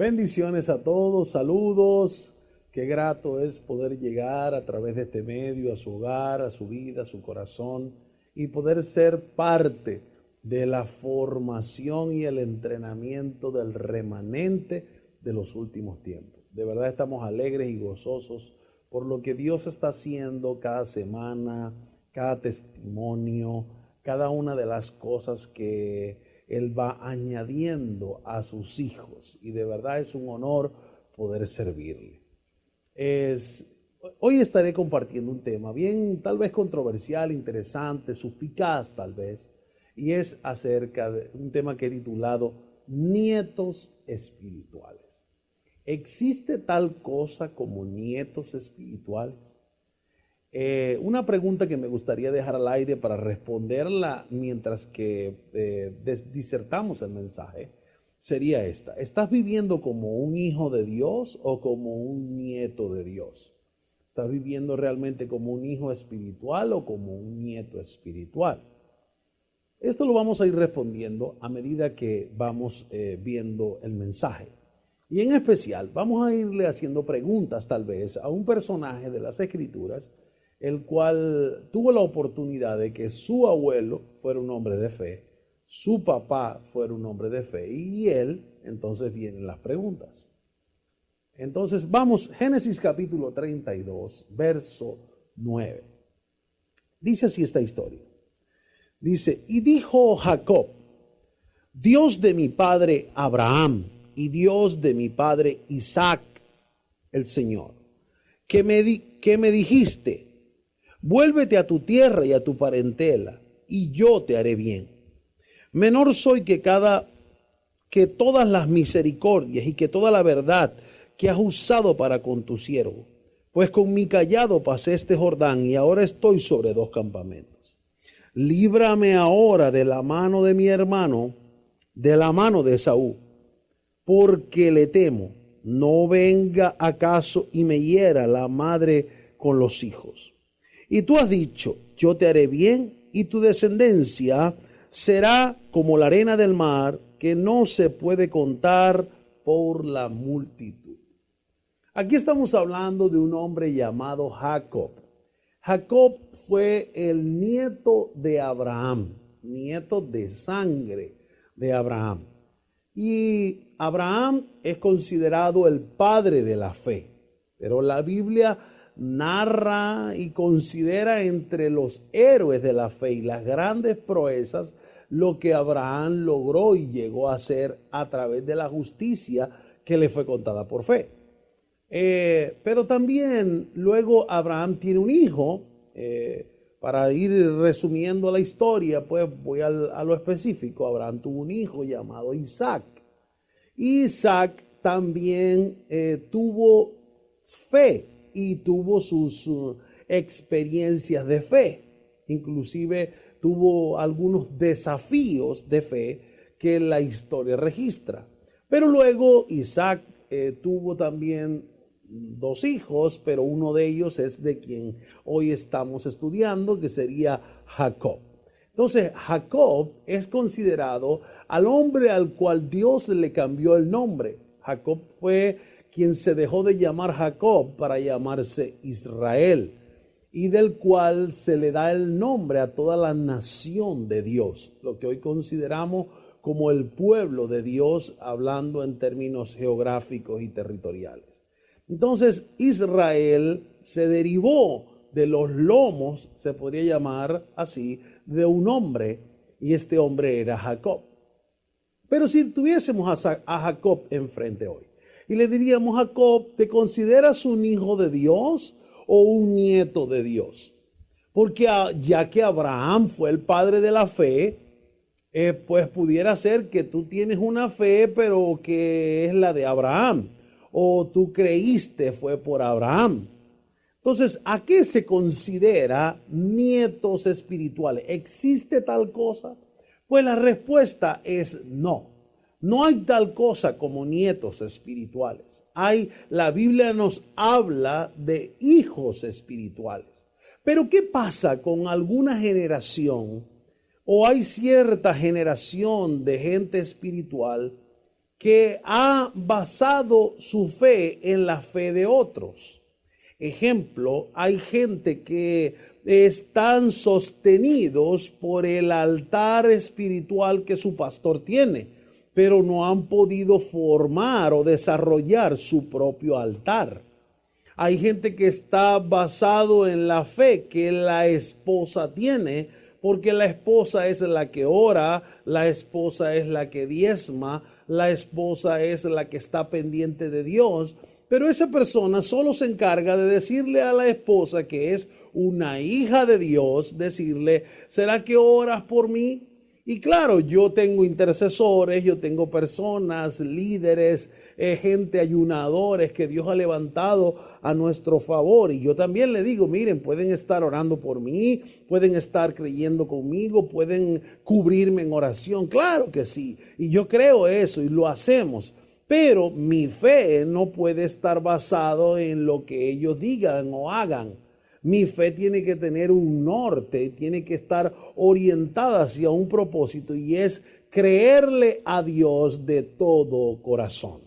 Bendiciones a todos, saludos. Qué grato es poder llegar a través de este medio a su hogar, a su vida, a su corazón y poder ser parte de la formación y el entrenamiento del remanente de los últimos tiempos. De verdad estamos alegres y gozosos por lo que Dios está haciendo cada semana, cada testimonio, cada una de las cosas que Él va añadiendo a sus hijos. Y de verdad es un honor poder servirle. Hoy estaré compartiendo un tema bien, tal vez controversial, interesante, suspicaz tal vez, y es acerca de un tema que he titulado Nietos Espirituales. ¿Existe tal cosa como nietos espirituales? Una pregunta que me gustaría dejar al aire para responderla mientras que disertamos el mensaje sería esta. ¿Estás viviendo como un hijo de Dios o como un nieto de Dios? ¿Estás viviendo realmente como un hijo espiritual o como un nieto espiritual? Esto lo vamos a ir respondiendo a medida que vamos viendo el mensaje. Y en especial vamos a irle haciendo preguntas tal vez a un personaje de las Escrituras, el cual tuvo la oportunidad de que su abuelo fuera un hombre de fe, su papá fuera un hombre de fe y él, entonces vienen las preguntas. Entonces vamos, Génesis capítulo 32, verso 9. Dice así esta historia. Dice, y dijo Jacob, Dios de mi padre Abraham y Dios de mi padre Isaac, el Señor, que me dijiste, vuélvete a tu tierra y a tu parentela, y yo te haré bien. Menor soy que todas las misericordias y que toda la verdad que has usado para con tu siervo, pues con mi cayado pasé este Jordán y ahora estoy sobre 2 campamentos. Líbrame ahora de la mano de mi hermano, de la mano de Esaú, porque le temo, no venga acaso y me hiera la madre con los hijos. Y tú has dicho, yo te haré bien y tu descendencia será como la arena del mar, que no se puede contar por la multitud. Aquí estamos hablando de un hombre llamado Jacob. Jacob fue el nieto de Abraham, nieto de sangre de Abraham. Y Abraham es considerado el padre de la fe, pero la Biblia narra y considera entre los héroes de la fe y las grandes proezas lo que Abraham logró y llegó a hacer a través de la justicia que le fue contada por fe. Pero también luego Abraham tiene un hijo. Para ir resumiendo la historia, pues voy a lo específico. Abraham tuvo un hijo llamado Isaac. Isaac también tuvo fe y tuvo sus experiencias de fe. Inclusive tuvo algunos desafíos de fe que la historia registra. Pero luego Isaac tuvo también 2 hijos, pero uno de ellos es de quien hoy estamos estudiando, que sería Jacob. Entonces, Jacob es considerado al hombre al cual Dios le cambió el nombre. Jacob fue quien se dejó de llamar Jacob para llamarse Israel, y del cual se le da el nombre a toda la nación de Dios, lo que hoy consideramos como el pueblo de Dios, hablando en términos geográficos y territoriales. Entonces Israel se derivó de los lomos, se podría llamar así, de un hombre, y este hombre era Jacob. Pero si tuviésemos a Jacob enfrente hoy y le diríamos, Jacob, ¿te consideras un hijo de Dios o un nieto de Dios? Porque ya que Abraham fue el padre de la fe, pues pudiera ser que tú tienes una fe, pero que es la de Abraham, o tú creíste fue por Abraham. Entonces, ¿a qué se considera nietos espirituales? ¿Existe tal cosa? Pues la respuesta es no. No hay tal cosa como nietos espirituales. La Biblia nos habla de hijos espirituales. Pero ¿qué pasa con alguna generación o hay cierta generación de gente espiritual que ha basado su fe en la fe de otros. Ejemplo, hay gente que están sostenidos por el altar espiritual que su pastor tiene, pero no han podido formar o desarrollar su propio altar. Hay gente que está basado en la fe que la esposa tiene, porque la esposa es la que ora, la esposa es la que diezma, la esposa es la que está pendiente de Dios. Pero esa persona solo se encarga de decirle a la esposa, que es una hija de Dios, decirle: ¿será que oras por mí? Y claro, yo tengo intercesores, yo tengo personas, líderes, gente, ayunadores que Dios ha levantado a nuestro favor. Y yo también le digo: miren, pueden estar orando por mí, pueden estar creyendo conmigo, pueden cubrirme en oración. Claro que sí. Y yo creo eso y lo hacemos. Pero mi fe no puede estar basado en lo que ellos digan o hagan. Mi fe tiene que tener un norte, tiene que estar orientada hacia un propósito, y es creerle a Dios de todo corazón.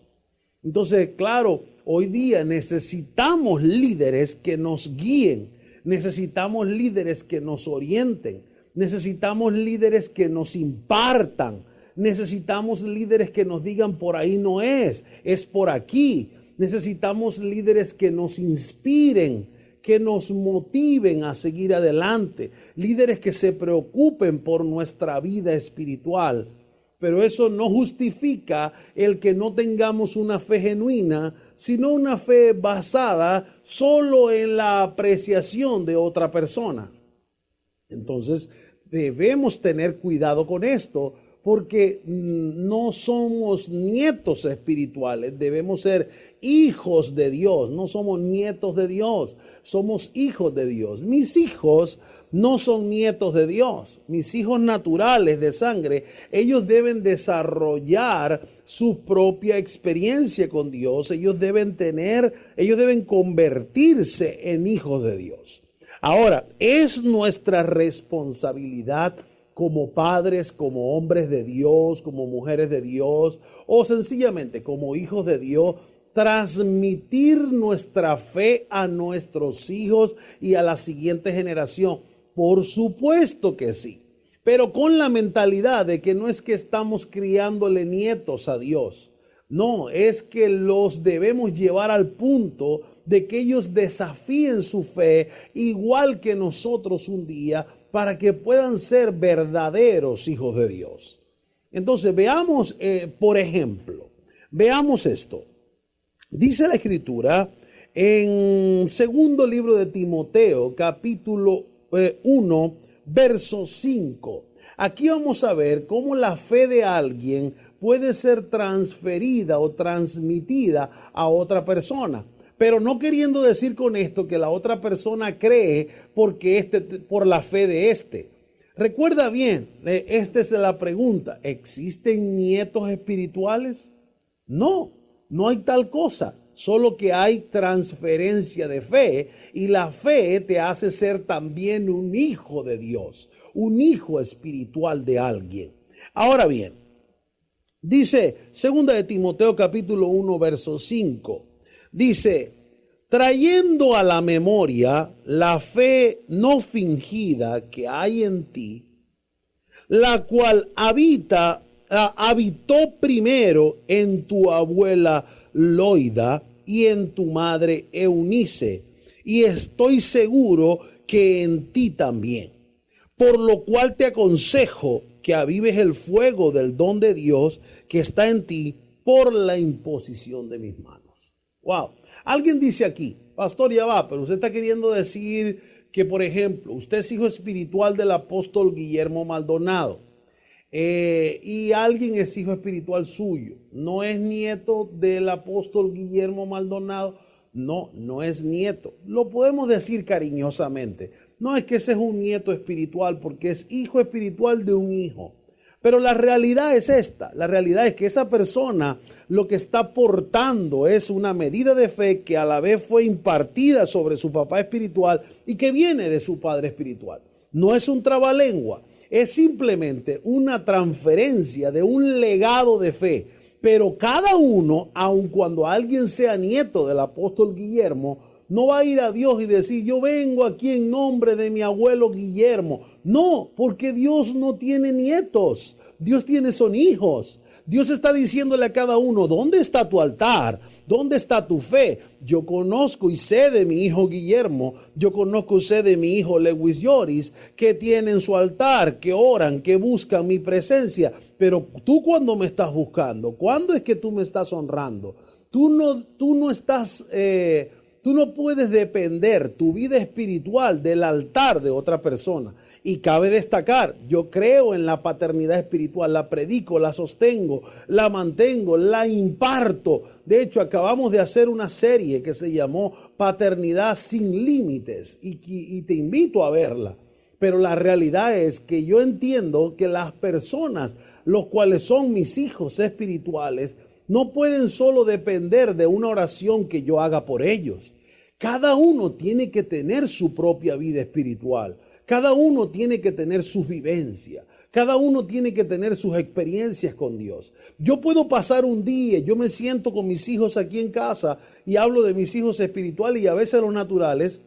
Entonces, claro, hoy día necesitamos líderes que nos guíen, necesitamos líderes que nos orienten, necesitamos líderes que nos impartan. Necesitamos líderes que nos digan: por ahí no es por aquí. Necesitamos líderes que nos inspiren, que nos motiven a seguir adelante. Líderes que se preocupen por nuestra vida espiritual. Pero eso no justifica el que no tengamos una fe genuina, sino una fe basada solo en la apreciación de otra persona. Entonces, debemos tener cuidado con esto, porque no somos nietos espirituales, debemos ser hijos de Dios. No somos nietos de Dios, somos hijos de Dios. Mis hijos no son nietos de Dios, mis hijos naturales de sangre. Ellos deben desarrollar su propia experiencia con Dios. Ellos deben convertirse en hijos de Dios. Ahora, es nuestra responsabilidad como padres, como hombres de Dios, como mujeres de Dios, o sencillamente como hijos de Dios, transmitir nuestra fe a nuestros hijos y a la siguiente generación. Por supuesto que sí, pero con la mentalidad de que no es que estamos criándole nietos a Dios. No, es que los debemos llevar al punto de que ellos desafíen su fe igual que nosotros un día, para que puedan ser verdaderos hijos de Dios. Entonces veamos, por ejemplo, veamos esto. Dice la Escritura en segundo libro de Timoteo, capítulo 1, verso 5. Aquí vamos a ver cómo la fe de alguien puede ser transferida o transmitida a otra persona. Pero no queriendo decir con esto que la otra persona cree por la fe de este. Recuerda bien, esta es la pregunta: ¿existen nietos espirituales? No, no hay tal cosa, solo que hay transferencia de fe, y la fe te hace ser también un hijo de Dios, un hijo espiritual de alguien. Ahora bien, dice 2 de Timoteo capítulo 1 verso 5. Dice: trayendo a la memoria la fe no fingida que hay en ti, la cual habitó primero en tu abuela Loida y en tu madre Eunice, y estoy seguro que en ti también. Por lo cual te aconsejo que avives el fuego del don de Dios que está en ti por la imposición de mis manos. Wow. Alguien dice aquí: pastor, ya va, pero usted está queriendo decir que, por ejemplo, usted es hijo espiritual del apóstol Guillermo Maldonado, y alguien es hijo espiritual suyo. ¿No es nieto del apóstol Guillermo Maldonado? No, no es nieto. Lo podemos decir cariñosamente: no, es que ese es un nieto espiritual porque es hijo espiritual de un hijo. Pero la realidad es esta: la realidad es que esa persona lo que está portando es una medida de fe que a la vez fue impartida sobre su papá espiritual y que viene de su padre espiritual. No es un trabalengua, es simplemente una transferencia de un legado de fe Pero cada uno, aun cuando alguien sea nieto del apóstol Guillermo, no va a ir a Dios y decir, yo vengo aquí en nombre de mi abuelo Guillermo. No, porque Dios no tiene nietos. Dios son hijos. Dios está diciéndole a cada uno, ¿dónde está tu altar? ¿Dónde está tu fe? Yo conozco y sé de mi hijo Guillermo, yo conozco y sé de mi hijo Lewis Joris, que tienen su altar, que oran, que buscan mi presencia. Pero tú cuando me estás buscando, ¿cuándo es que tú me estás honrando? Tú no puedes depender tu vida espiritual del altar de otra persona. Y cabe destacar, yo creo en la paternidad espiritual, la predico, la sostengo, la mantengo, la imparto. De hecho, acabamos de hacer una serie que se llamó Paternidad sin Límites y te invito a verla. Pero la realidad es que yo entiendo que las personas, los cuales son mis hijos espirituales, no pueden solo depender de una oración que yo haga por ellos. Cada uno tiene que tener su propia vida espiritual. Cada uno tiene que tener sus vivencias. Cada uno tiene que tener sus experiencias con Dios. Yo puedo pasar un día, yo me siento con mis hijos aquí en casa y hablo de mis hijos espirituales y a veces los naturales.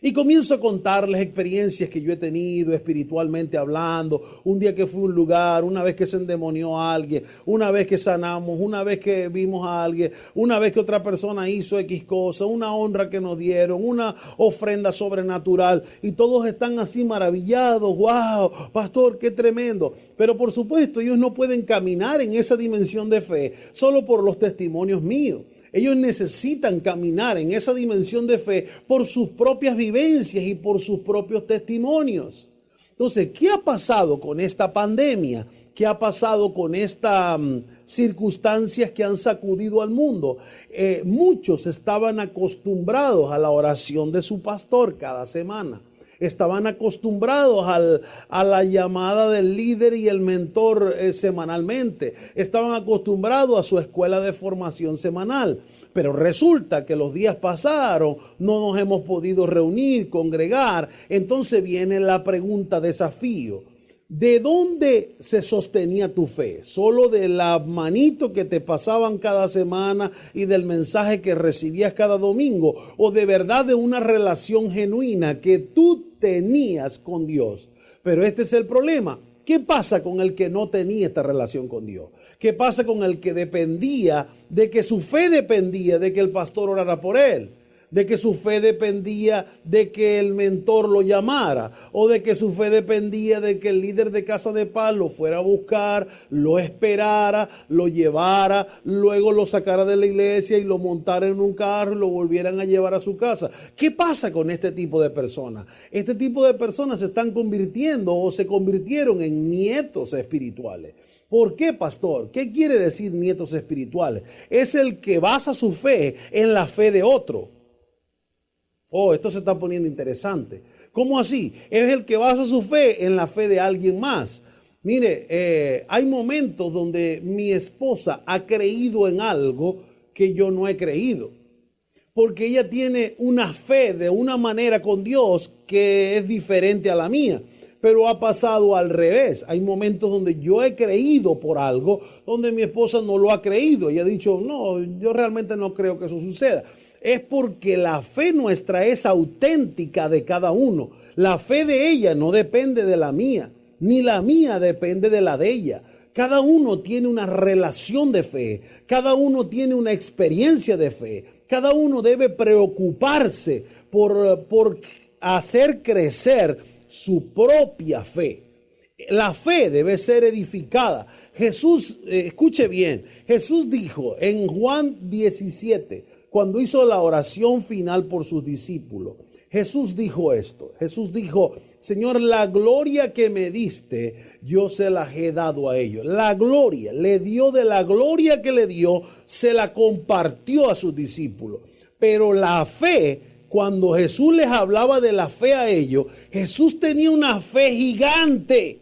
Y comienzo a contarles experiencias que yo he tenido espiritualmente hablando. Un día que fui a un lugar, una vez que se endemonió a alguien, una vez que sanamos, una vez que vimos a alguien, una vez que otra persona hizo X cosa, una honra que nos dieron, una ofrenda sobrenatural. Y todos están así maravillados. ¡Wow! Pastor, qué tremendo. Pero por supuesto, ellos no pueden caminar en esa dimensión de fe solo por los testimonios míos. Ellos necesitan caminar en esa dimensión de fe por sus propias vivencias y por sus propios testimonios. Entonces, ¿qué ha pasado con esta pandemia? ¿Qué ha pasado con estas circunstancias que han sacudido al mundo? Muchos estaban acostumbrados a la oración de su pastor cada semana. Estaban acostumbrados a la llamada del líder y el mentor semanalmente. Estaban acostumbrados a su escuela de formación semanal. Pero resulta que los días pasaron, no nos hemos podido reunir, congregar. Entonces viene la pregunta desafío. ¿De dónde se sostenía tu fe? ¿Solo de la manito que te pasaban cada semana y del mensaje que recibías cada domingo? ¿O de verdad de una relación genuina que tú tenías con Dios? Pero este es el problema. ¿Qué pasa con el que no tenía esta relación con Dios? ¿Qué pasa con el que dependía de que su fe dependía de que el pastor orara por él? De que su fe dependía de que el mentor lo llamara, o de que su fe dependía de que el líder de Casa de Paz lo fuera a buscar, lo esperara, lo llevara, luego lo sacara de la iglesia y lo montara en un carro y lo volvieran a llevar a su casa. ¿Qué pasa con este tipo de personas? Este tipo de personas se están convirtiendo o se convirtieron en nietos espirituales. ¿Por qué, pastor? ¿Qué quiere decir nietos espirituales? Es el que basa su fe en la fe de otro. Oh, esto se está poniendo interesante. ¿Cómo así? Es el que basa su fe en la fe de alguien más. Mire, hay momentos donde mi esposa ha creído en algo que yo no he creído. Porque ella tiene una fe de una manera con Dios que es diferente a la mía. Pero ha pasado al revés. Hay momentos donde yo he creído por algo, donde mi esposa no lo ha creído. Ella ha dicho, no, yo realmente no creo que eso suceda. Es porque la fe nuestra es auténtica de cada uno. La fe de ella no depende de la mía, ni la mía depende de la de ella. Cada uno tiene una relación de fe, cada uno tiene una experiencia de fe, cada uno debe preocuparse por hacer crecer su propia fe. La fe debe ser edificada. Jesús, escuche bien, Jesús dijo en Juan 17, cuando hizo la oración final por sus discípulos, Jesús dijo esto. Jesús dijo, Señor, la gloria que me diste, yo se la he dado a ellos. La gloria, le dio de la gloria que le dio, se la compartió a sus discípulos. Pero la fe, cuando Jesús les hablaba de la fe a ellos, Jesús tenía una fe gigante.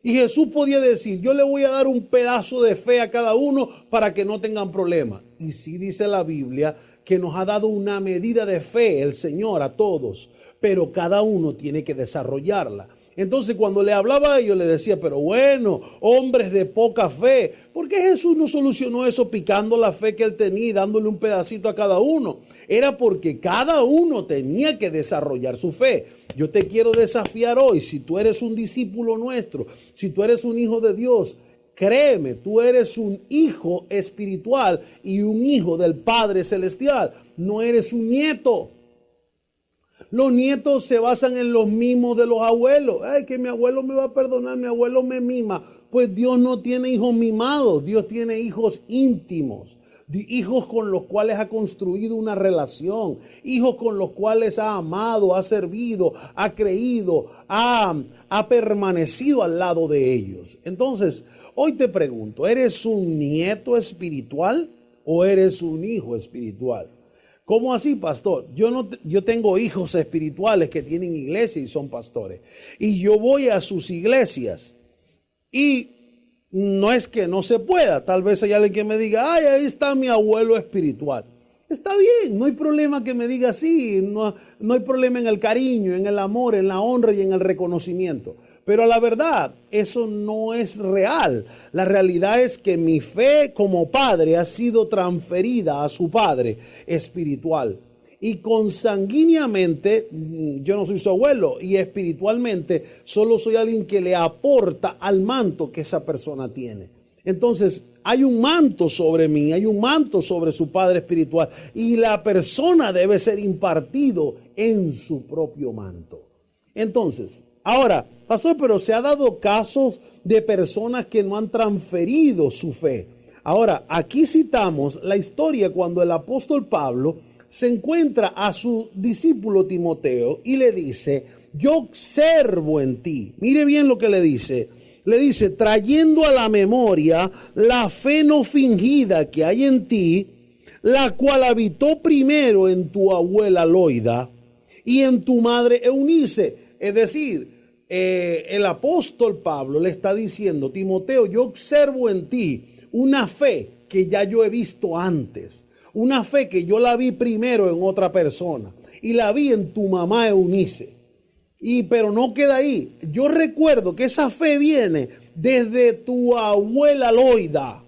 Y Jesús podía decir, yo le voy a dar un pedazo de fe a cada uno para que no tengan problemas. Y sí dice la Biblia que nos ha dado una medida de fe el Señor a todos, pero cada uno tiene que desarrollarla. Entonces cuando le hablaba a ellos le decía, pero bueno, hombres de poca fe, ¿por qué Jesús no solucionó eso picando la fe que él tenía y dándole un pedacito a cada uno? Era porque cada uno tenía que desarrollar su fe. Yo te quiero desafiar hoy, si tú eres un discípulo nuestro, si tú eres un hijo de Dios, créeme, tú eres un hijo espiritual y un hijo del Padre Celestial, no eres un nieto. Los nietos se basan en los mimos de los abuelos. Ay, que mi abuelo me va a perdonar, mi abuelo me mima. Pues Dios no tiene hijos mimados, Dios tiene hijos íntimos, hijos con los cuales ha construido una relación, hijos con los cuales ha amado, ha servido, ha creído, ha permanecido al lado de ellos. Entonces, hoy te pregunto, ¿eres un nieto espiritual o eres un hijo espiritual? ¿Cómo así, pastor? Yo tengo hijos espirituales que tienen iglesia y son pastores. Y yo voy a sus iglesias. Y no es que no se pueda. Tal vez hay alguien que me diga, ay, ahí está mi abuelo espiritual. Está bien, no hay problema que me diga así. No hay problema en el cariño, en el amor, en la honra y en el reconocimiento. Pero la verdad, eso no es real. La realidad es que mi fe como padre ha sido transferida a su padre espiritual. Y consanguíneamente, yo no soy su abuelo, y espiritualmente solo soy alguien que le aporta al manto que esa persona tiene. Entonces, hay un manto sobre mí, hay un manto sobre su padre espiritual, y la persona debe ser impartido en su propio manto. Entonces, ahora, pastor, pero se ha dado casos de personas que no han transferido su fe. Ahora, aquí citamos la historia cuando el apóstol Pablo se encuentra a su discípulo Timoteo y le dice, yo observo en ti. Mire bien lo que le dice. Le dice, trayendo a la memoria la fe no fingida que hay en ti, la cual habitó primero en tu abuela Loida y en tu madre Eunice. Es decir, el apóstol Pablo le está diciendo, Timoteo, yo observo en ti una fe que ya yo he visto antes, una fe que yo la vi primero en otra persona y la vi en tu mamá Eunice. Pero no queda ahí. Yo recuerdo que esa fe viene desde tu abuela Loida.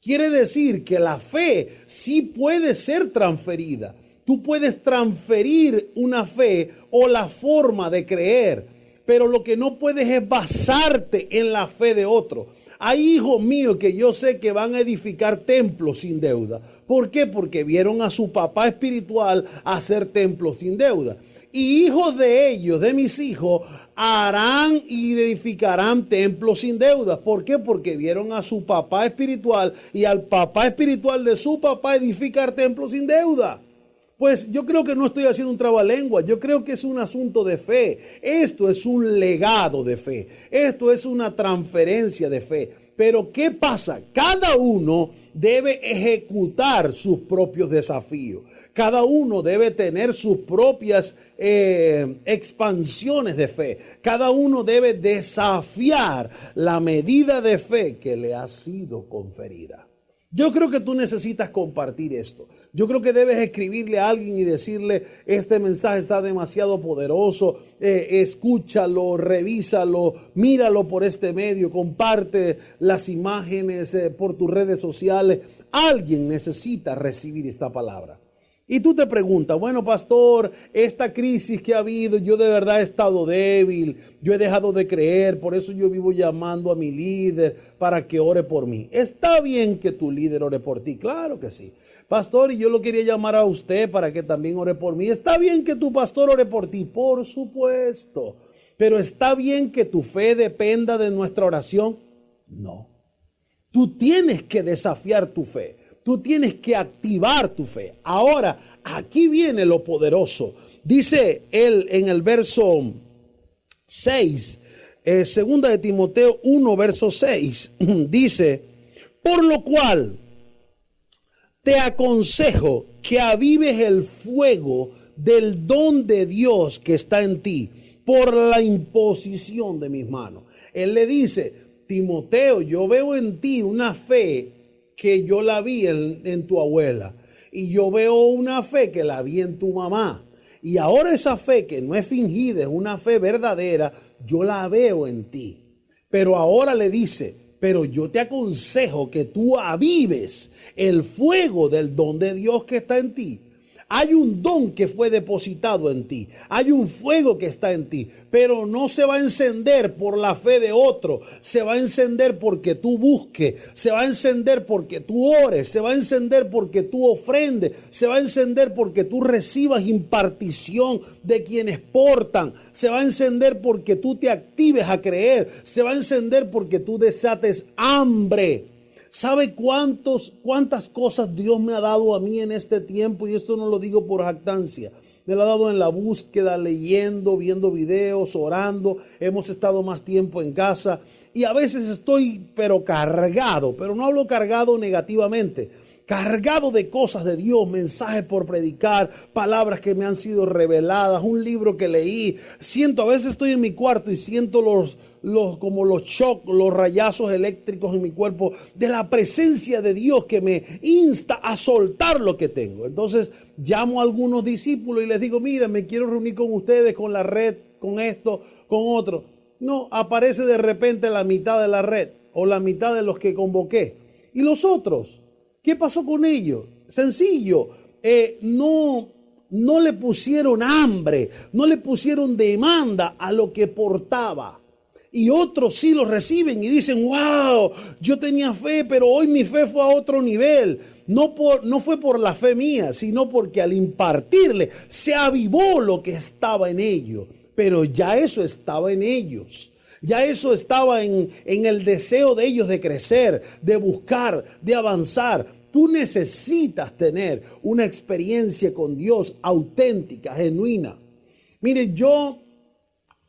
Quiere decir que la fe sí puede ser transferida. Tú puedes transferir una fe o la forma de creer, pero lo que no puedes es basarte en la fe de otro. Hay hijos míos que yo sé que van a edificar templos sin deuda. ¿Por qué? Porque vieron a su papá espiritual hacer templos sin deuda. Y hijos de ellos, de mis hijos, harán y edificarán templos sin deuda. ¿Por qué? Porque vieron a su papá espiritual y al papá espiritual de su papá edificar templos sin deuda. Pues yo creo que no estoy haciendo un trabalengua, yo creo que es un asunto de fe. Esto es un legado de fe, esto es una transferencia de fe. Pero ¿qué pasa? Cada uno debe ejecutar sus propios desafíos. Cada uno debe tener sus propias expansiones de fe. Cada uno debe desafiar la medida de fe que le ha sido conferida. Yo creo que tú necesitas compartir esto. Yo creo que debes escribirle a alguien y decirle, este mensaje está demasiado poderoso, escúchalo, revísalo, míralo por este medio, comparte las imágenes por tus redes sociales. Alguien necesita recibir esta palabra. Y tú te preguntas, bueno, pastor, esta crisis que ha habido, yo de verdad he estado débil, yo he dejado de creer, por eso yo vivo llamando a mi líder para que ore por mí. ¿Está bien que tu líder ore por ti? Claro que sí. Pastor, y yo lo quería llamar a usted para que también ore por mí. ¿Está bien que tu pastor ore por ti? Por supuesto. ¿Pero está bien que tu fe dependa de nuestra oración? No. Tú tienes que desafiar tu fe. Tú tienes que activar tu fe. Ahora, aquí viene lo poderoso. Dice él en el verso 6, segunda de Timoteo 1, verso 6, dice, por lo cual te aconsejo que avives el fuego del don de Dios que está en ti por la imposición de mis manos. Él le dice, Timoteo, yo veo en ti una fe que yo la vi en tu abuela, y yo veo una fe que la vi en tu mamá, Y ahora esa fe que no es fingida, es una fe verdadera, yo la veo en ti. Pero ahora le dice, pero yo te aconsejo que tú avives el fuego del don de Dios que está en ti. Hay un don que fue depositado en ti. Hay un fuego que está en ti. Pero no se va a encender por la fe de otro. Se va a encender porque tú busques. Se va a encender porque tú ores. Se va a encender porque tú ofrendes. Se va a encender porque tú recibas impartición de quienes portan. Se va a encender porque tú te actives a creer. Se va a encender porque tú desates hambre. ¿Sabe cuántas cosas Dios me ha dado a mí en este tiempo? Y esto no lo digo por jactancia. Me lo ha dado en la búsqueda, leyendo, viendo videos, orando. Hemos estado más tiempo en casa. Y a veces estoy pero cargado. Pero no hablo cargado negativamente. Cargado de cosas de Dios, mensajes por predicar, palabras que me han sido reveladas, un libro que leí. A veces estoy en mi cuarto y siento como los shocks, los rayazos eléctricos en mi cuerpo de la presencia de Dios que me insta a soltar lo que tengo. Entonces llamo a algunos discípulos y les digo, mira, me quiero reunir con ustedes, con la red, con esto, con otro. No, aparece de repente la mitad de la red o la mitad de los que convoqué. ¿Y los otros? ¿Qué pasó con ellos? Sencillo, no le pusieron hambre, no le pusieron demanda a lo que portaba. Y otros sí lo reciben y dicen, wow, yo tenía fe, pero hoy mi fe fue a otro nivel. No fue por la fe mía, sino porque al impartirle se avivó lo que estaba en ellos. Pero ya eso estaba en ellos. Ya eso estaba en el deseo de ellos de crecer, de buscar, de avanzar. Tú necesitas tener una experiencia con Dios auténtica, genuina. Mire, yo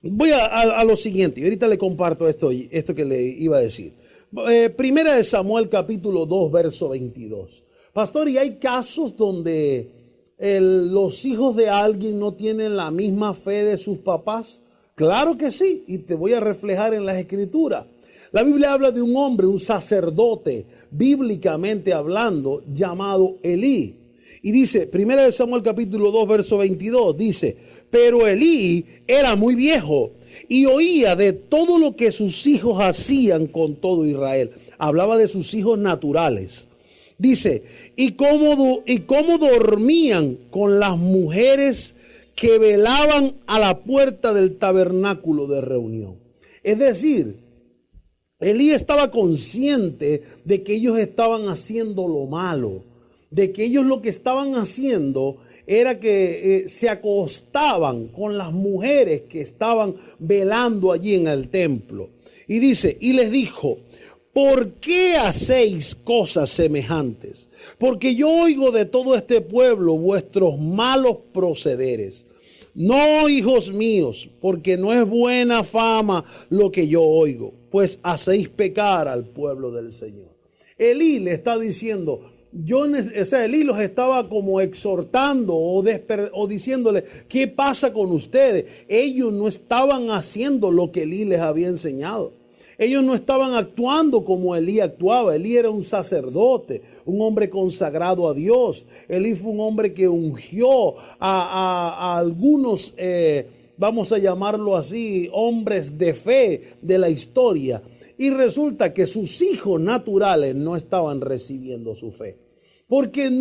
voy a lo siguiente, y ahorita le comparto esto que le iba a decir. Primera de Samuel capítulo 2, verso 22. Pastor, ¿y hay casos donde los hijos de alguien no tienen la misma fe de sus papás? Claro que sí, y te voy a reflejar en las escrituras. La Biblia habla de un hombre, un sacerdote, bíblicamente hablando, llamado Elí. Y dice, 1 Samuel capítulo 2, verso 22, dice, pero Elí era muy viejo y oía de todo lo que sus hijos hacían con todo Israel. Hablaba de sus hijos naturales. Dice, y cómo dormían con las mujeres que velaban a la puerta del tabernáculo de reunión. Es decir, Elí estaba consciente de que ellos estaban haciendo lo malo, de que ellos lo que estaban haciendo era que se acostaban con las mujeres que estaban velando allí en el templo. Y dice, y les dijo, ¿por qué hacéis cosas semejantes? Porque yo oigo de todo este pueblo vuestros malos procederes. No, hijos míos, porque no es buena fama lo que yo oigo, pues hacéis pecar al pueblo del Señor. Elí le está diciendo, Elí los estaba como exhortando o diciéndole, ¿qué pasa con ustedes? Ellos no estaban haciendo lo que Elí les había enseñado. Ellos no estaban actuando como Elí actuaba. Elí era un sacerdote, un hombre consagrado a Dios. Elí fue un hombre que ungió a algunos, vamos a llamarlo así, hombres de fe de la historia. Y resulta que sus hijos naturales no estaban recibiendo su fe. Porque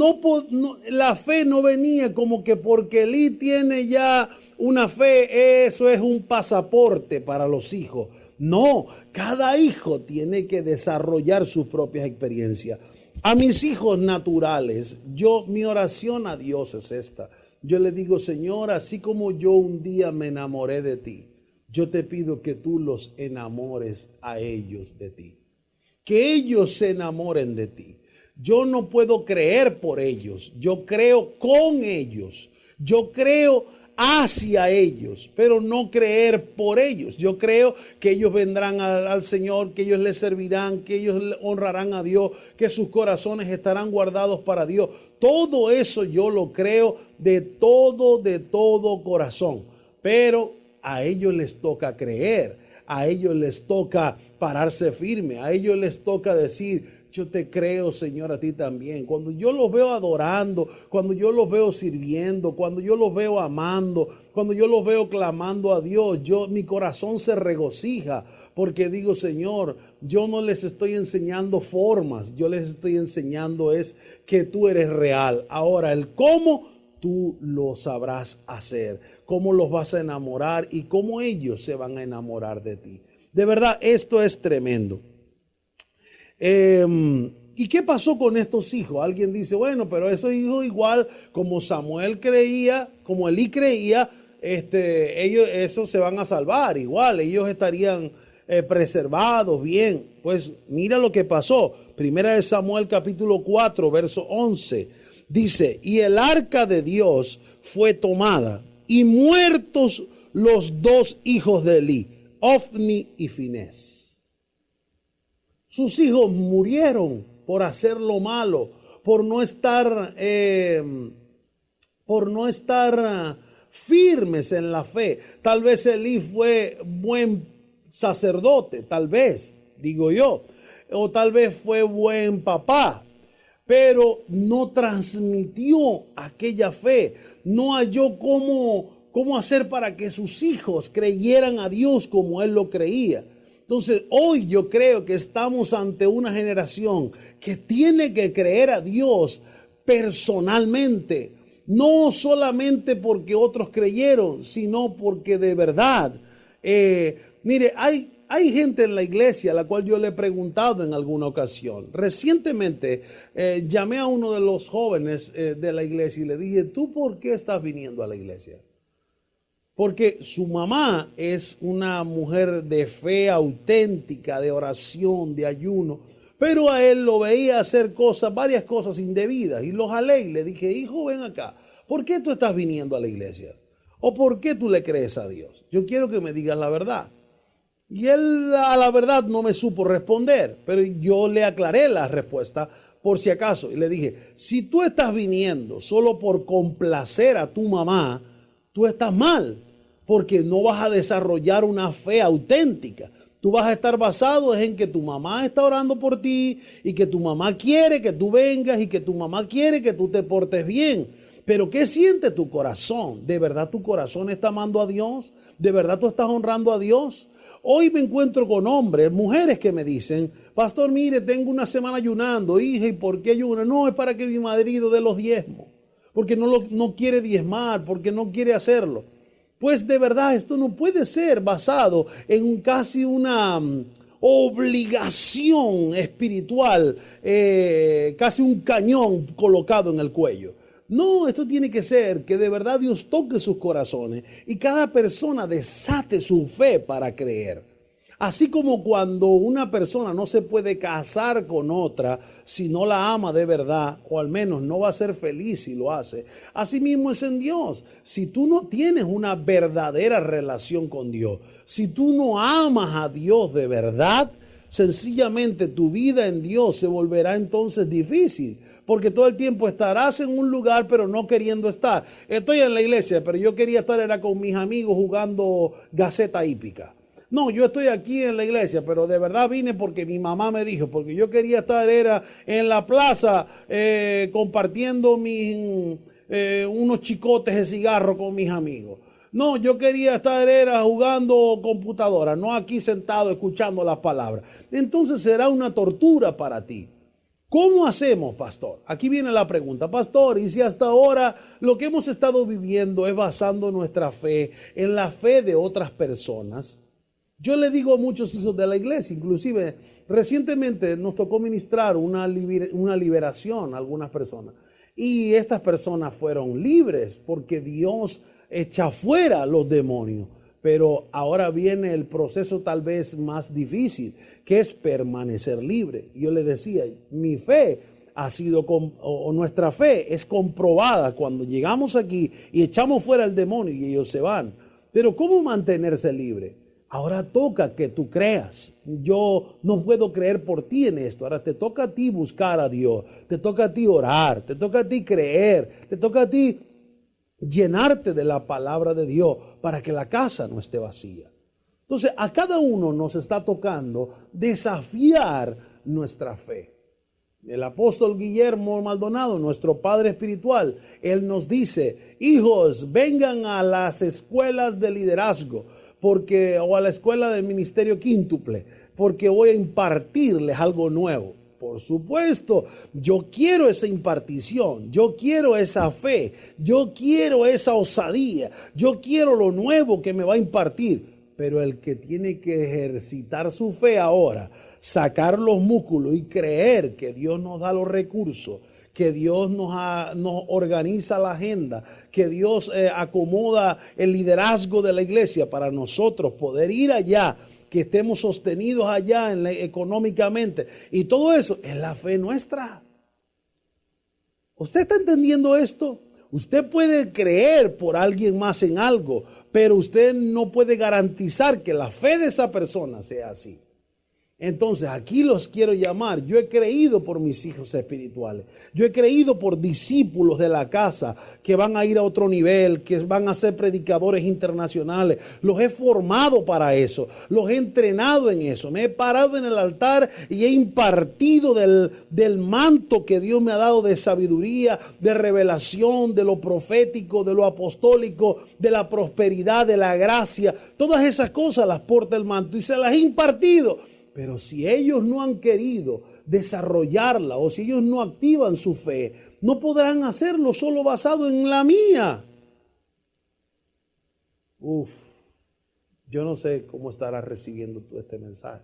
la fe no venía como que porque Elí tiene ya una fe, eso es un pasaporte para los hijos. No, cada hijo tiene que desarrollar sus propias experiencias. A mis hijos naturales, mi oración a Dios es esta. Yo le digo, Señor, así como yo un día me enamoré de ti, yo te pido que tú los enamores a ellos de ti. Que ellos se enamoren de ti. Yo no puedo creer por ellos, yo creo con ellos. Yo creo hacia ellos, pero no creer por ellos. Yo creo que ellos vendrán al Señor, que ellos le servirán, que ellos honrarán a Dios, que sus corazones estarán guardados para Dios. Todo eso yo lo creo de todo corazón. Pero a ellos les toca creer, a ellos les toca pararse firme, a ellos les toca decir, yo te creo, Señor, a ti también. Cuando yo los veo adorando, cuando yo los veo sirviendo, cuando yo los veo amando, cuando yo los veo clamando a Dios, mi corazón se regocija porque digo, Señor, yo no les estoy enseñando formas, yo les estoy enseñando es que tú eres real. Ahora, el cómo tú lo sabrás hacer, cómo los vas a enamorar y cómo ellos se van a enamorar de ti. De verdad, esto es tremendo. ¿Y qué pasó con estos hijos? Alguien dice, bueno, pero esos hijos igual como Samuel creía, como Elí creía, ellos esos se van a salvar, igual ellos estarían preservados bien. Pues mira lo que pasó. Primera de Samuel capítulo 4, verso 11. Dice, y el arca de Dios fue tomada y muertos los dos hijos de Elí, Ofni y Finés. Sus hijos murieron por hacer lo malo, por no estar firmes en la fe. Tal vez Elí fue buen sacerdote, tal vez, digo yo, o tal vez fue buen papá, pero no transmitió aquella fe, no halló cómo hacer para que sus hijos creyeran a Dios como él lo creía. Entonces, hoy yo creo que estamos ante una generación que tiene que creer a Dios personalmente, no solamente porque otros creyeron, sino porque de verdad, mire, hay gente en la iglesia a la cual yo le he preguntado en alguna ocasión. Recientemente llamé a uno de los jóvenes de la iglesia y le dije, ¿tú por qué estás viniendo a la iglesia? Porque su mamá es una mujer de fe auténtica, de oración, de ayuno, pero a él lo veía hacer varias cosas indebidas y lo jalé y le dije, hijo, ven acá, ¿por qué tú estás viniendo a la iglesia? ¿O por qué tú le crees a Dios? Yo quiero que me digas la verdad. Y él a la verdad no me supo responder, pero yo le aclaré la respuesta por si acaso y le dije, si tú estás viniendo solo por complacer a tu mamá, tú estás mal, porque no vas a desarrollar una fe auténtica. Tú vas a estar basado en que tu mamá está orando por ti y que tu mamá quiere que tú vengas y que tu mamá quiere que tú te portes bien. Pero ¿qué siente tu corazón? ¿De verdad tu corazón está amando a Dios? ¿De verdad tú estás honrando a Dios? Hoy me encuentro con hombres, mujeres que me dicen, pastor, mire, tengo una semana ayunando, hija, ¿y por qué ayuna? No, es para que mi marido dé los diezmos, porque no quiere diezmar, porque no quiere hacerlo. Pues de verdad esto no puede ser basado en casi una obligación espiritual, casi un cañón colocado en el cuello. No, esto tiene que ser que de verdad Dios toque sus corazones y cada persona desate su fe para creer. Así como cuando una persona no se puede casar con otra si no la ama de verdad, o al menos no va a ser feliz si lo hace. Así mismo es en Dios. Si tú no tienes una verdadera relación con Dios, si tú no amas a Dios de verdad, sencillamente tu vida en Dios se volverá entonces difícil. Porque todo el tiempo estarás en un lugar pero no queriendo estar. Estoy en la iglesia, pero yo quería estar era con mis amigos jugando gaceta hípica. No, yo estoy aquí en la iglesia, pero de verdad vine porque mi mamá me dijo, porque yo quería estar era en la plaza compartiendo unos chicotes de cigarro con mis amigos. No, yo quería estar era jugando computadora, no aquí sentado escuchando las palabras. Entonces será una tortura para ti. ¿Cómo hacemos, pastor? Aquí viene la pregunta, pastor, y si hasta ahora lo que hemos estado viviendo es basando nuestra fe en la fe de otras personas. Yo le digo a muchos hijos de la iglesia, inclusive recientemente nos tocó ministrar una liberación a algunas personas. Y estas personas fueron libres porque Dios echa fuera a los demonios. Pero ahora viene el proceso tal vez más difícil, que es permanecer libre. Yo le decía, mi fe ha sido, o nuestra fe es comprobada cuando llegamos aquí y echamos fuera al demonio y ellos se van. Pero ¿cómo mantenerse libre? Ahora toca que tú creas. Yo no puedo creer por ti en esto. Ahora te toca a ti buscar a Dios. Te toca a ti orar. Te toca a ti creer. Te toca a ti llenarte de la palabra de Dios para que la casa no esté vacía. Entonces, a cada uno nos está tocando desafiar nuestra fe. El apóstol Guillermo Maldonado, nuestro padre espiritual, él nos dice: hijos, vengan a las escuelas de liderazgo o a la escuela del ministerio quíntuple, porque voy a impartirles algo nuevo. Por supuesto, yo quiero esa impartición, yo quiero esa fe, yo quiero esa osadía, yo quiero lo nuevo que me va a impartir. Pero el que tiene que ejercitar su fe ahora, sacar los músculos y creer que Dios nos da los recursos, que Dios nos organiza la agenda, que Dios acomoda el liderazgo de la iglesia para nosotros poder ir allá, que estemos sostenidos allá económicamente. Y todo eso es la fe nuestra. ¿Usted está entendiendo esto? Usted puede creer por alguien más en algo, pero usted no puede garantizar que la fe de esa persona sea así. Entonces, aquí los quiero llamar. Yo he creído por mis hijos espirituales. Yo he creído por discípulos de la casa que van a ir a otro nivel, que van a ser predicadores internacionales. Los he formado para eso. Los he entrenado en eso. Me he parado en el altar y he impartido del manto que Dios me ha dado de sabiduría, de revelación, de lo profético, de lo apostólico, de la prosperidad, de la gracia. Todas esas cosas las porta el manto y se las he impartido. Pero si ellos no han querido desarrollarla o si ellos no activan su fe, no podrán hacerlo solo basado en la mía. Yo no sé cómo estarás recibiendo tú este mensaje.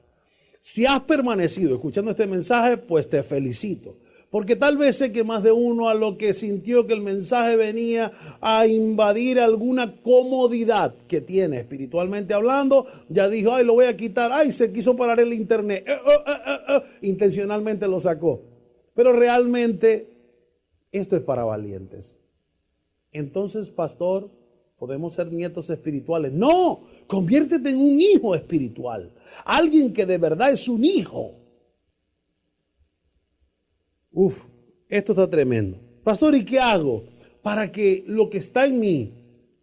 Si has permanecido escuchando este mensaje, pues te felicito. Porque tal vez sé que más de uno a lo que sintió que el mensaje venía a invadir alguna comodidad que tiene espiritualmente hablando, ya dijo: ay, lo voy a quitar, ay, se quiso parar el internet, intencionalmente lo sacó. Pero realmente esto es para valientes. Entonces, pastor, ¿podemos ser nietos espirituales? No, conviértete en un hijo espiritual, alguien que de verdad es un hijo. Esto está tremendo. Pastor, ¿y qué hago para que lo que está en mí,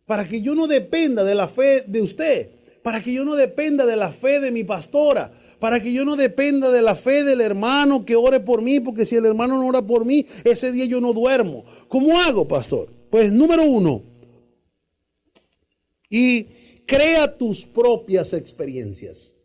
para que yo no dependa de la fe de usted, para que yo no dependa de la fe de mi pastora, para que yo no dependa de la fe del hermano que ore por mí, porque si el hermano no ora por mí, ese día yo no duermo? ¿Cómo hago, pastor? Pues número 1, y crea tus propias experiencias.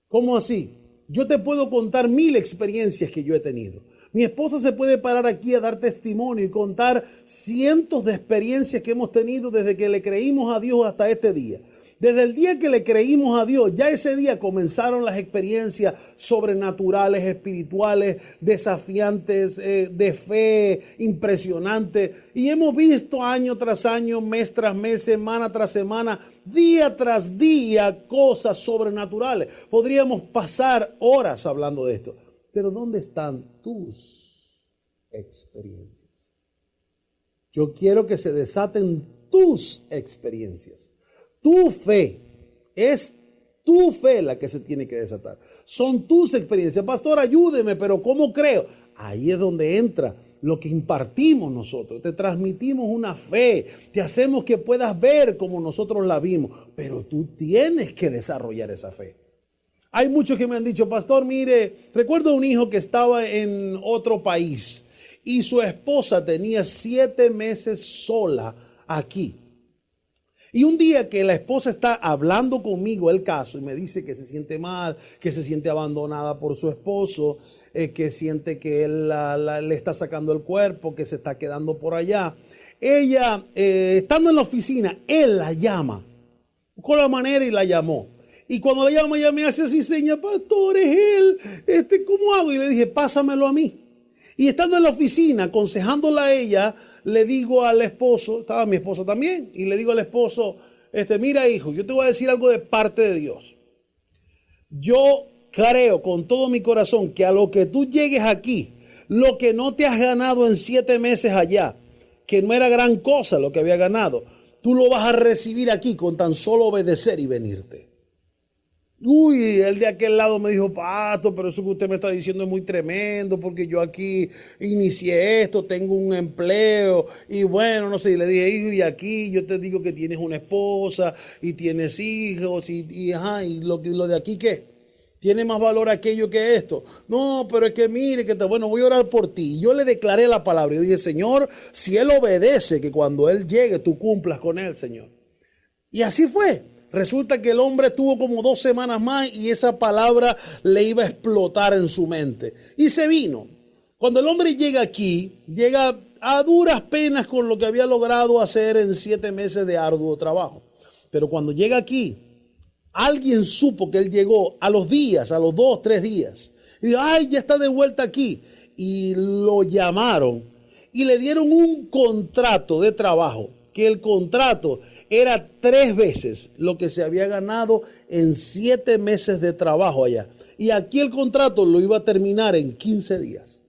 ¿Cómo así? Yo te puedo contar 1000 experiencias que yo he tenido. Mi esposa se puede parar aquí a dar testimonio y contar cientos de experiencias que hemos tenido desde que le creímos a Dios hasta este día. Desde el día que le creímos a Dios, ya ese día comenzaron las experiencias sobrenaturales, espirituales, desafiantes, de fe, impresionantes. Y hemos visto año tras año, mes tras mes, semana tras semana, día tras día, cosas sobrenaturales. Podríamos pasar horas hablando de esto. Pero ¿dónde están tus experiencias? Yo quiero que se desaten tus experiencias. Tu fe, es tu fe la que se tiene que desatar. Son tus experiencias. Pastor, ayúdeme, pero ¿cómo creo? Ahí es donde entra lo que impartimos nosotros. Te transmitimos una fe, te hacemos que puedas ver como nosotros la vimos, pero tú tienes que desarrollar esa fe. Hay muchos que me han dicho: pastor, mire, recuerdo un hijo que estaba en otro país y su esposa tenía 7 meses sola aquí. Y un día que la esposa está hablando conmigo el caso y me dice que se siente mal, que se siente abandonada por su esposo, que siente que él le está sacando el cuerpo, que se está quedando por allá. Ella, estando en la oficina, él la llama, buscó la manera y la llamó. Y cuando la llama, ella me hace así seña: pastor, es él, ¿cómo hago? Y le dije: pásamelo a mí. Y estando en la oficina, aconsejándola a ella, le digo al esposo, estaba mi esposo también, y le digo al esposo: mira, hijo, yo te voy a decir algo de parte de Dios. Yo creo con todo mi corazón que a lo que tú llegues aquí, lo que no te has ganado en 7 meses allá, que no era gran cosa lo que había ganado, tú lo vas a recibir aquí con tan solo obedecer y venirte. El de aquel lado me dijo: pastor, pero eso que usted me está diciendo es muy tremendo, porque yo aquí inicié esto, tengo un empleo, y bueno, no sé. Y le dije: hijo, y aquí yo te digo que tienes una esposa y tienes hijos, y lo de aquí, ¿qué? Tiene más valor aquello que esto. No, pero es que mire, bueno, voy a orar por ti. Y yo le declaré la palabra y dije, Señor, si él obedece, que cuando él llegue, tú cumplas con él, Señor. Y así fue. Resulta que el hombre tuvo como 2 semanas más y esa palabra le iba a explotar en su mente. Y se vino. Cuando el hombre llega aquí, llega a duras penas con lo que había logrado hacer en 7 meses de arduo trabajo. Pero cuando llega aquí, alguien supo que él llegó a los días, a los 2, 3 días. Y dijo, ay, ya está de vuelta aquí. Y lo llamaron y le dieron un contrato de trabajo, que el contrato era 3 veces lo que se había ganado en 7 meses de trabajo allá. Y aquí el contrato lo iba a terminar en 15 días.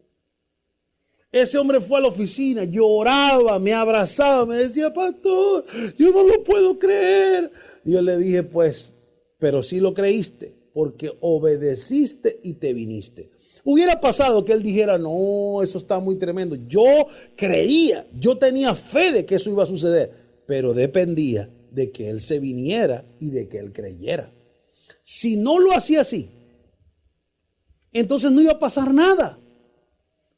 Ese hombre fue a la oficina, lloraba, me abrazaba, me decía, pastor, yo no lo puedo creer. Y yo le dije, pues, pero sí lo creíste, porque obedeciste y te viniste. Hubiera pasado que él dijera, no, eso está muy tremendo. Yo creía, yo tenía fe de que eso iba a suceder, pero dependía de que él se viniera y de que él creyera. Si no lo hacía así, entonces no iba a pasar nada.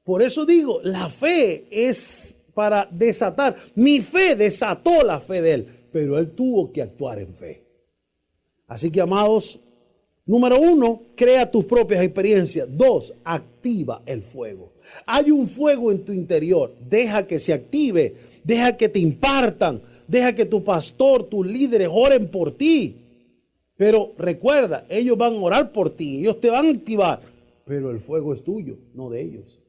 Por eso digo, la fe es para desatar. Mi fe desató la fe de él, pero él tuvo que actuar en fe. Así que, amados, número 1, crea tus propias experiencias. 2, activa el fuego. Hay un fuego en tu interior. Deja que se active. Deja que te impartan. Deja que tu pastor, tus líderes oren por ti. Pero recuerda, ellos van a orar por ti. Ellos te van a activar. Pero el fuego es tuyo, no de ellos.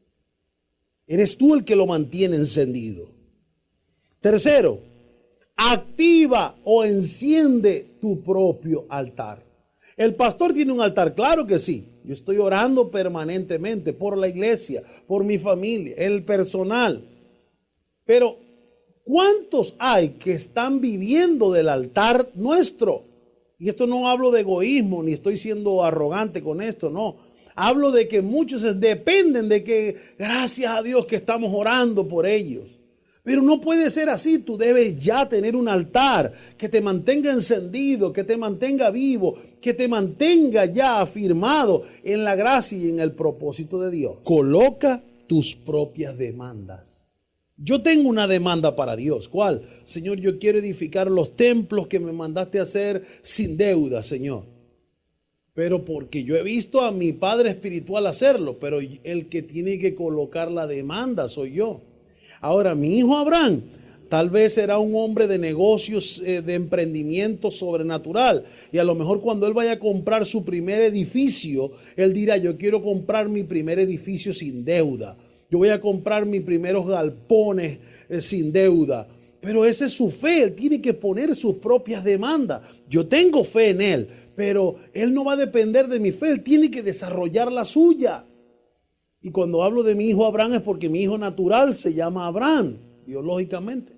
Eres tú el que lo mantiene encendido. Tercero, activa o enciende tu propio altar. El pastor tiene un altar, claro que sí. Yo estoy orando permanentemente por la iglesia, por mi familia, el personal. Pero, ¿cuántos hay que están viviendo del altar nuestro? Y esto no hablo de egoísmo, ni estoy siendo arrogante con esto, no. Hablo de que muchos dependen de que, gracias a Dios que estamos orando por ellos. Pero no puede ser así. Tú debes ya tener un altar que te mantenga encendido, que te mantenga vivo, que te mantenga ya afirmado en la gracia y en el propósito de Dios. Coloca tus propias demandas. Yo tengo una demanda para Dios. ¿Cuál? Señor, yo quiero edificar los templos que me mandaste a hacer sin deuda, Señor. Pero porque yo he visto a mi padre espiritual hacerlo, pero el que tiene que colocar la demanda soy yo. Ahora, mi hijo Abraham tal vez será un hombre de negocios, de emprendimiento sobrenatural. Y a lo mejor cuando él vaya a comprar su primer edificio, él dirá, yo quiero comprar mi primer edificio sin deuda. Yo voy a comprar mis primeros galpones sin deuda. Pero esa es su fe, él tiene que poner sus propias demandas. Yo tengo fe en él, pero él no va a depender de mi fe, él tiene que desarrollar la suya. Y cuando hablo de mi hijo Abraham es porque mi hijo natural se llama Abraham, biológicamente.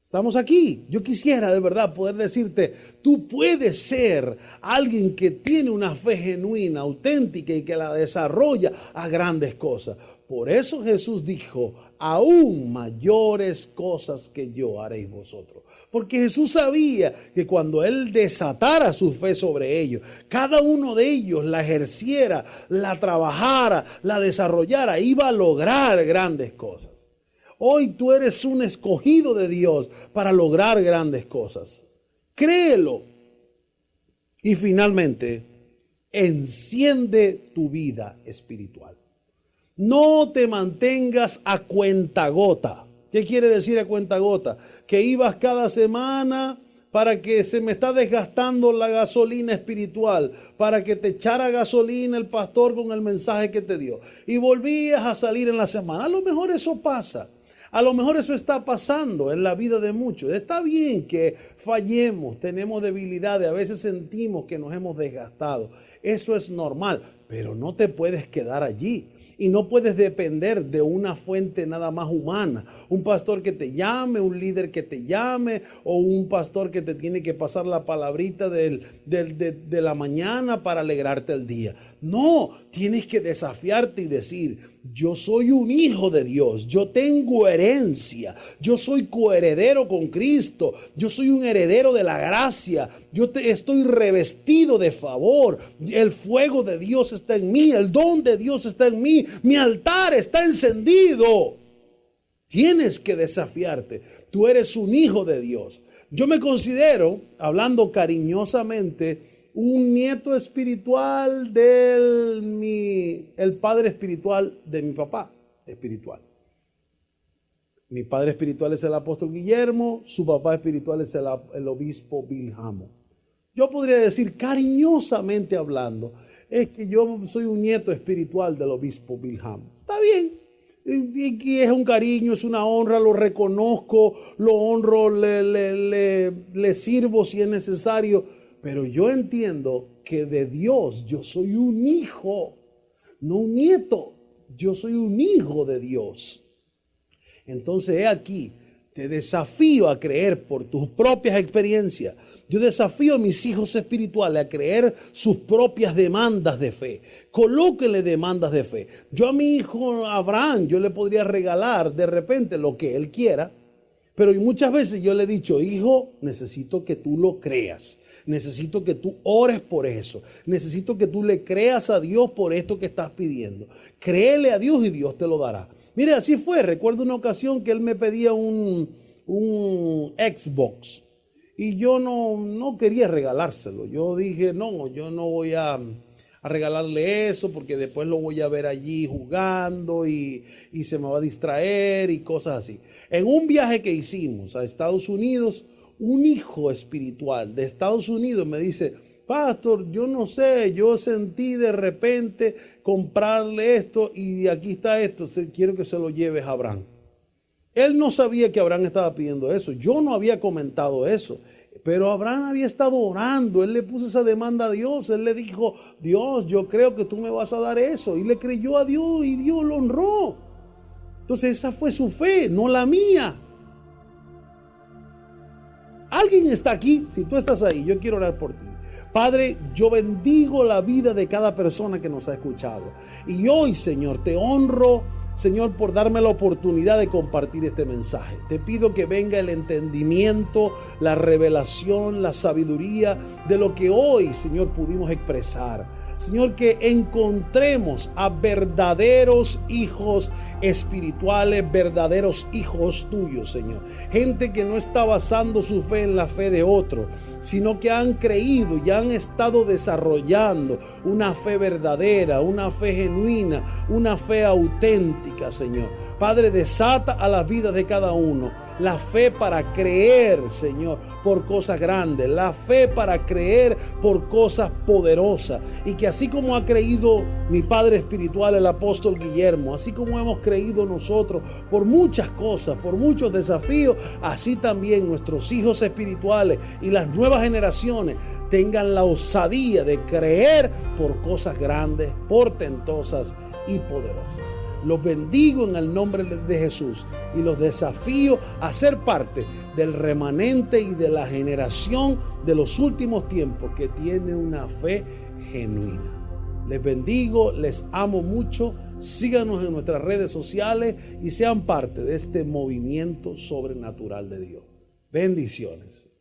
Estamos aquí. Yo quisiera de verdad poder decirte, tú puedes ser alguien que tiene una fe genuina, auténtica y que la desarrolla a grandes cosas. Por eso Jesús dijo, aún mayores cosas que yo haréis vosotros. Porque Jesús sabía que cuando Él desatara su fe sobre ellos, cada uno de ellos la ejerciera, la trabajara, la desarrollara, iba a lograr grandes cosas. Hoy tú eres un escogido de Dios para lograr grandes cosas. Créelo. Y finalmente, enciende tu vida espiritual. No te mantengas a cuentagota. ¿Qué quiere decir a cuentagota? Que ibas cada semana para que se me está desgastando la gasolina espiritual, para que te echara gasolina el pastor con el mensaje que te dio. Y volvías a salir en la semana. A lo mejor eso pasa. A lo mejor eso está pasando en la vida de muchos. Está bien que fallemos, tenemos debilidades, a veces sentimos que nos hemos desgastado. Eso es normal, pero no te puedes quedar allí. Y no puedes depender de una fuente nada más humana. Un pastor que te llame, un líder que te llame, o un pastor que te tiene que pasar la palabrita de la mañana para alegrarte el día. No, tienes que desafiarte y decir, yo soy un hijo de Dios, yo tengo herencia, yo soy coheredero con Cristo, yo soy un heredero de la gracia, estoy revestido de favor, el fuego de Dios está en mí, el don de Dios está en mí, mi altar está encendido. Tienes que desafiarte, tú eres un hijo de Dios. Yo me considero, hablando cariñosamente, un nieto espiritual el padre espiritual de mi papá espiritual. Mi padre espiritual es el apóstol Guillermo, su papá espiritual es el obispo Vilhamo. Yo podría decir, cariñosamente hablando, es que yo soy un nieto espiritual del obispo Vilhamo. Está bien, y es un cariño, es una honra, lo reconozco, lo honro, le sirvo si es necesario. Pero yo entiendo que de Dios yo soy un hijo, no un nieto. Yo soy un hijo de Dios. Entonces he aquí, te desafío a creer por tus propias experiencias. Yo desafío a mis hijos espirituales a creer sus propias demandas de fe. Colóquenle demandas de fe. Yo a mi hijo Abraham, yo le podría regalar de repente lo que él quiera. Pero muchas veces yo le he dicho, hijo, necesito que tú lo creas. Necesito que tú ores por eso. Necesito que tú le creas a Dios por esto que estás pidiendo. Créele a Dios y Dios te lo dará. Mire, así fue. Recuerdo una ocasión que él me pedía un Xbox. Y yo no quería regalárselo. Yo dije, no, yo no voy a regalarle eso porque después lo voy a ver allí jugando y se me va a distraer y cosas así. En un viaje que hicimos a Estados Unidos, un hijo espiritual de Estados Unidos me dice, pastor, yo no sé, yo sentí de repente comprarle esto y aquí está esto, quiero que se lo lleves a Abraham. Él no sabía que Abraham estaba pidiendo eso, yo no había comentado eso, pero Abraham había estado orando, él le puso esa demanda a Dios, él le dijo, Dios, yo creo que tú me vas a dar eso, y le creyó a Dios y Dios lo honró. Entonces esa fue su fe, no la mía. Alguien está aquí, si tú estás ahí, yo quiero orar por ti. Padre, yo bendigo la vida de cada persona que nos ha escuchado. Y hoy, Señor, te honro, Señor, por darme la oportunidad de compartir este mensaje. Te pido que venga el entendimiento, la revelación, la sabiduría de lo que hoy, Señor, pudimos expresar. Señor, que encontremos a verdaderos hijos espirituales, verdaderos hijos tuyos, Señor. Gente que no está basando su fe en la fe de otro, sino que han creído y han estado desarrollando una fe verdadera, una fe genuina, una fe auténtica, Señor. Padre, desata a las vidas de cada uno la fe para creer, Señor, por cosas grandes, la fe para creer por cosas poderosas, y que así como ha creído mi Padre espiritual, el apóstol Guillermo, así como hemos creído nosotros por muchas cosas, por muchos desafíos, así también nuestros hijos espirituales y las nuevas generaciones tengan la osadía de creer por cosas grandes, portentosas y poderosas. Los bendigo en el nombre de Jesús y los desafío a ser parte del remanente y de la generación de los últimos tiempos que tiene una fe genuina. Les bendigo, les amo mucho. Síganos en nuestras redes sociales y sean parte de este movimiento sobrenatural de Dios. Bendiciones.